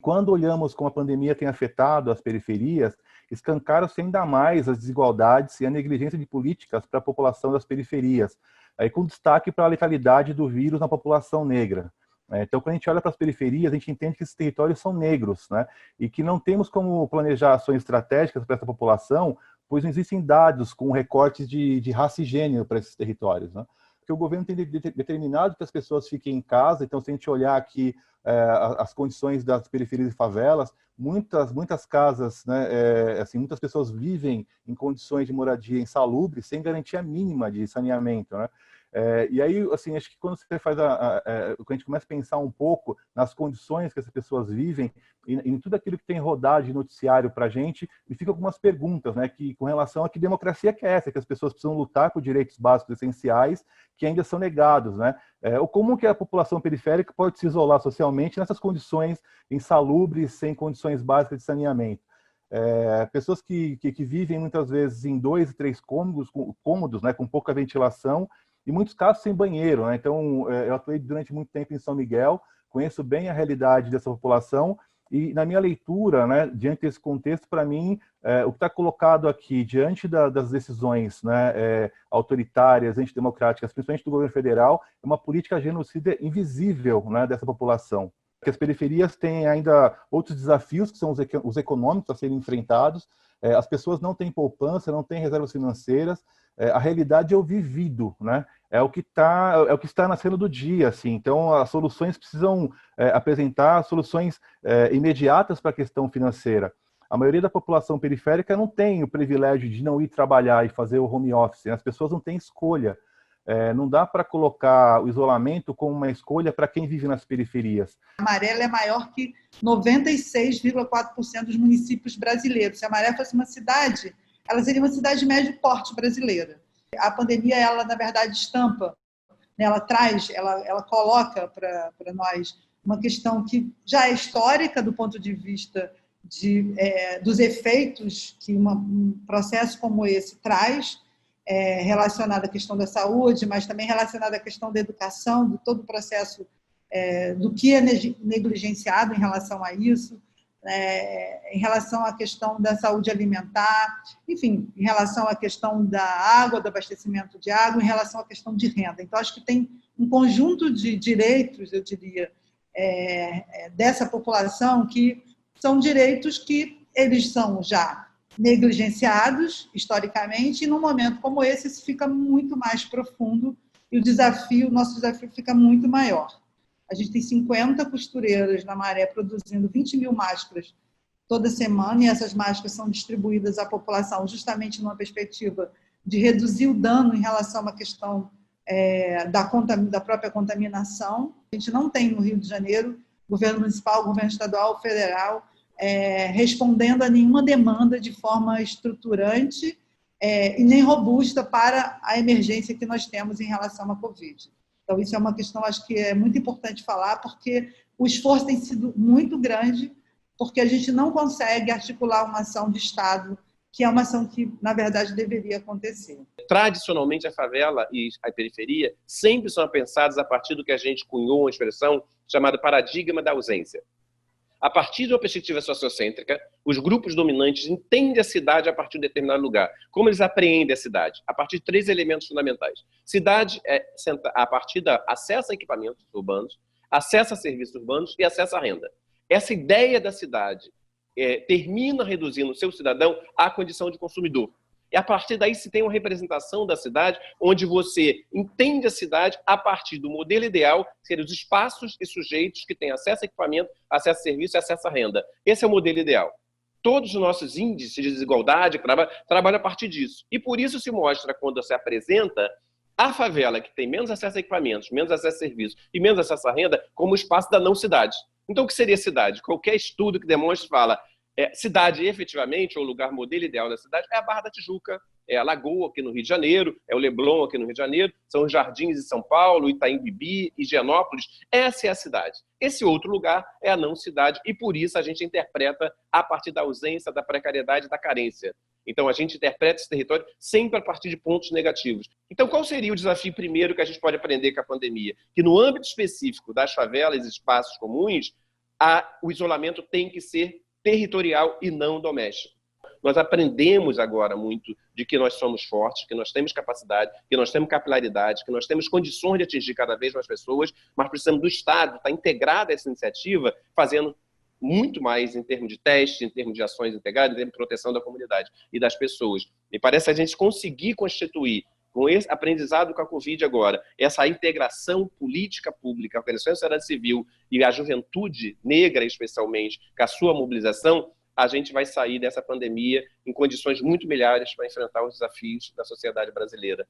Quando olhamos como a pandemia tem afetado as periferias, escancaram-se ainda mais as desigualdades e a negligência de políticas para a população das periferias, aí com destaque para a letalidade do vírus na população negra. Então, quando a gente olha para as periferias, a gente entende que esses territórios são negros, né? E que não temos como planejar ações estratégicas para essa população, pois não existem dados com recortes de raça e gênero para esses territórios, né? Porque o governo tem determinado que as pessoas fiquem em casa, então se a gente olhar aqui as condições das periferias e favelas, muitas casas, né, assim, muitas pessoas vivem em condições de moradia insalubres, sem garantia mínima de saneamento, né? E aí, assim, acho que quando você faz quando a gente começa a pensar um pouco nas condições que essas pessoas vivem e em tudo aquilo que tem rodado de noticiário para a gente, me ficam algumas perguntas, né, que com relação a que democracia que é essa, que as pessoas precisam lutar por direitos básicos essenciais que ainda são negados, né? Ou como que a população periférica pode se isolar socialmente nessas condições insalubres, sem condições básicas de saneamento? Pessoas que vivem muitas vezes em 2 e 3 cômodos, né, com pouca ventilação, em muitos casos sem banheiro, né? Então, eu atuei durante muito tempo em São Miguel, conheço bem a realidade dessa população e na minha leitura, né, diante desse contexto, para mim, o que está colocado aqui diante das decisões, né, autoritárias, antidemocráticas, principalmente do governo federal, é uma política genocida invisível, né, dessa população. Que as periferias têm ainda outros desafios, que são os econômicos a serem enfrentados, as pessoas não têm poupança, não têm reservas financeiras, a realidade é o vivido, né? É o que está na cena do dia, assim. Então, as soluções precisam apresentar soluções imediatas para a questão financeira. A maioria da população periférica não tem o privilégio de não ir trabalhar e fazer o home office, né? As pessoas não têm escolha. Não dá para colocar o isolamento como uma escolha para quem vive nas periferias. A Maré é maior que 96,4% dos municípios brasileiros. Se a Maré fosse uma cidade, ela seria uma cidade de médio porte brasileira. A pandemia, ela, na verdade, estampa, né? Ela coloca para nós uma questão que já é histórica do ponto de vista dos efeitos que um processo como esse traz, relacionado à questão da saúde, mas também relacionado à questão da educação, de todo o processo do que é negligenciado em relação a isso, em relação à questão da saúde alimentar, enfim, em relação à questão da água, do abastecimento de água, em relação à questão de renda. Então, acho que tem um conjunto de direitos, eu diria, dessa população que são direitos que eles são já negligenciados historicamente, e num momento como esse, isso fica muito mais profundo e o nosso desafio fica muito maior. A gente tem 50 costureiras na Maré produzindo 20 mil máscaras toda semana, e essas máscaras são distribuídas à população justamente numa perspectiva de reduzir o dano em relação a uma questão da própria contaminação. A gente não tem no Rio de Janeiro, governo municipal, governo estadual, federal, respondendo a nenhuma demanda de forma estruturante e nem robusta para a emergência que nós temos em relação à Covid. Então, isso é uma questão, acho que é muito importante falar, porque o esforço tem sido muito grande, porque a gente não consegue articular uma ação de Estado, que é uma ação que, na verdade, deveria acontecer. Tradicionalmente, a favela e a periferia sempre são pensadas a partir do que a gente cunhou uma expressão chamada paradigma da ausência. A partir de uma perspectiva sociocêntrica, os grupos dominantes entendem a cidade a partir de um determinado lugar. Como eles apreendem a cidade? A partir de 3 elementos fundamentais. Cidade a partir da acesso a equipamentos urbanos, acesso a serviços urbanos e acesso à renda. Essa ideia da cidade termina reduzindo o seu cidadão à condição de consumidor. E a partir daí se tem uma representação da cidade, onde você entende a cidade a partir do modelo ideal, que seriam os espaços e sujeitos que têm acesso a equipamento, acesso a serviço e acesso à renda. Esse é o modelo ideal. Todos os nossos índices de desigualdade trabalham a partir disso. E por isso se mostra, quando se apresenta a favela, que tem menos acesso a equipamentos, menos acesso a serviços e menos acesso à renda, como o espaço da não-cidade. Então, o que seria cidade? Qualquer estudo que demonstre fala cidade, efetivamente, ou lugar modelo ideal da cidade, é a Barra da Tijuca, é a Lagoa, aqui no Rio de Janeiro, é o Leblon, aqui no Rio de Janeiro, são os Jardins de São Paulo, Itaim Bibi, Higienópolis. Essa é a cidade. Esse outro lugar é a não-cidade, e por isso a gente interpreta a partir da ausência, da precariedade e da carência. Então, a gente interpreta esse território sempre a partir de pontos negativos. Então, qual seria o desafio primeiro que a gente pode aprender com a pandemia? Que no âmbito específico das favelas e espaços comuns, o isolamento tem que ser territorial e não doméstico. Nós aprendemos agora muito de que nós somos fortes, que nós temos capacidade, que nós temos capilaridade, que nós temos condições de atingir cada vez mais pessoas, mas precisamos do Estado estar integrado a essa iniciativa, fazendo muito mais em termos de teste, em termos de ações integradas, em termos de proteção da comunidade e das pessoas. Me parece a gente conseguir constituir, com esse aprendizado com a Covid agora, essa integração política pública, a organização da sociedade civil e a juventude negra, especialmente, com a sua mobilização, a gente vai sair dessa pandemia em condições muito melhores para enfrentar os desafios da sociedade brasileira.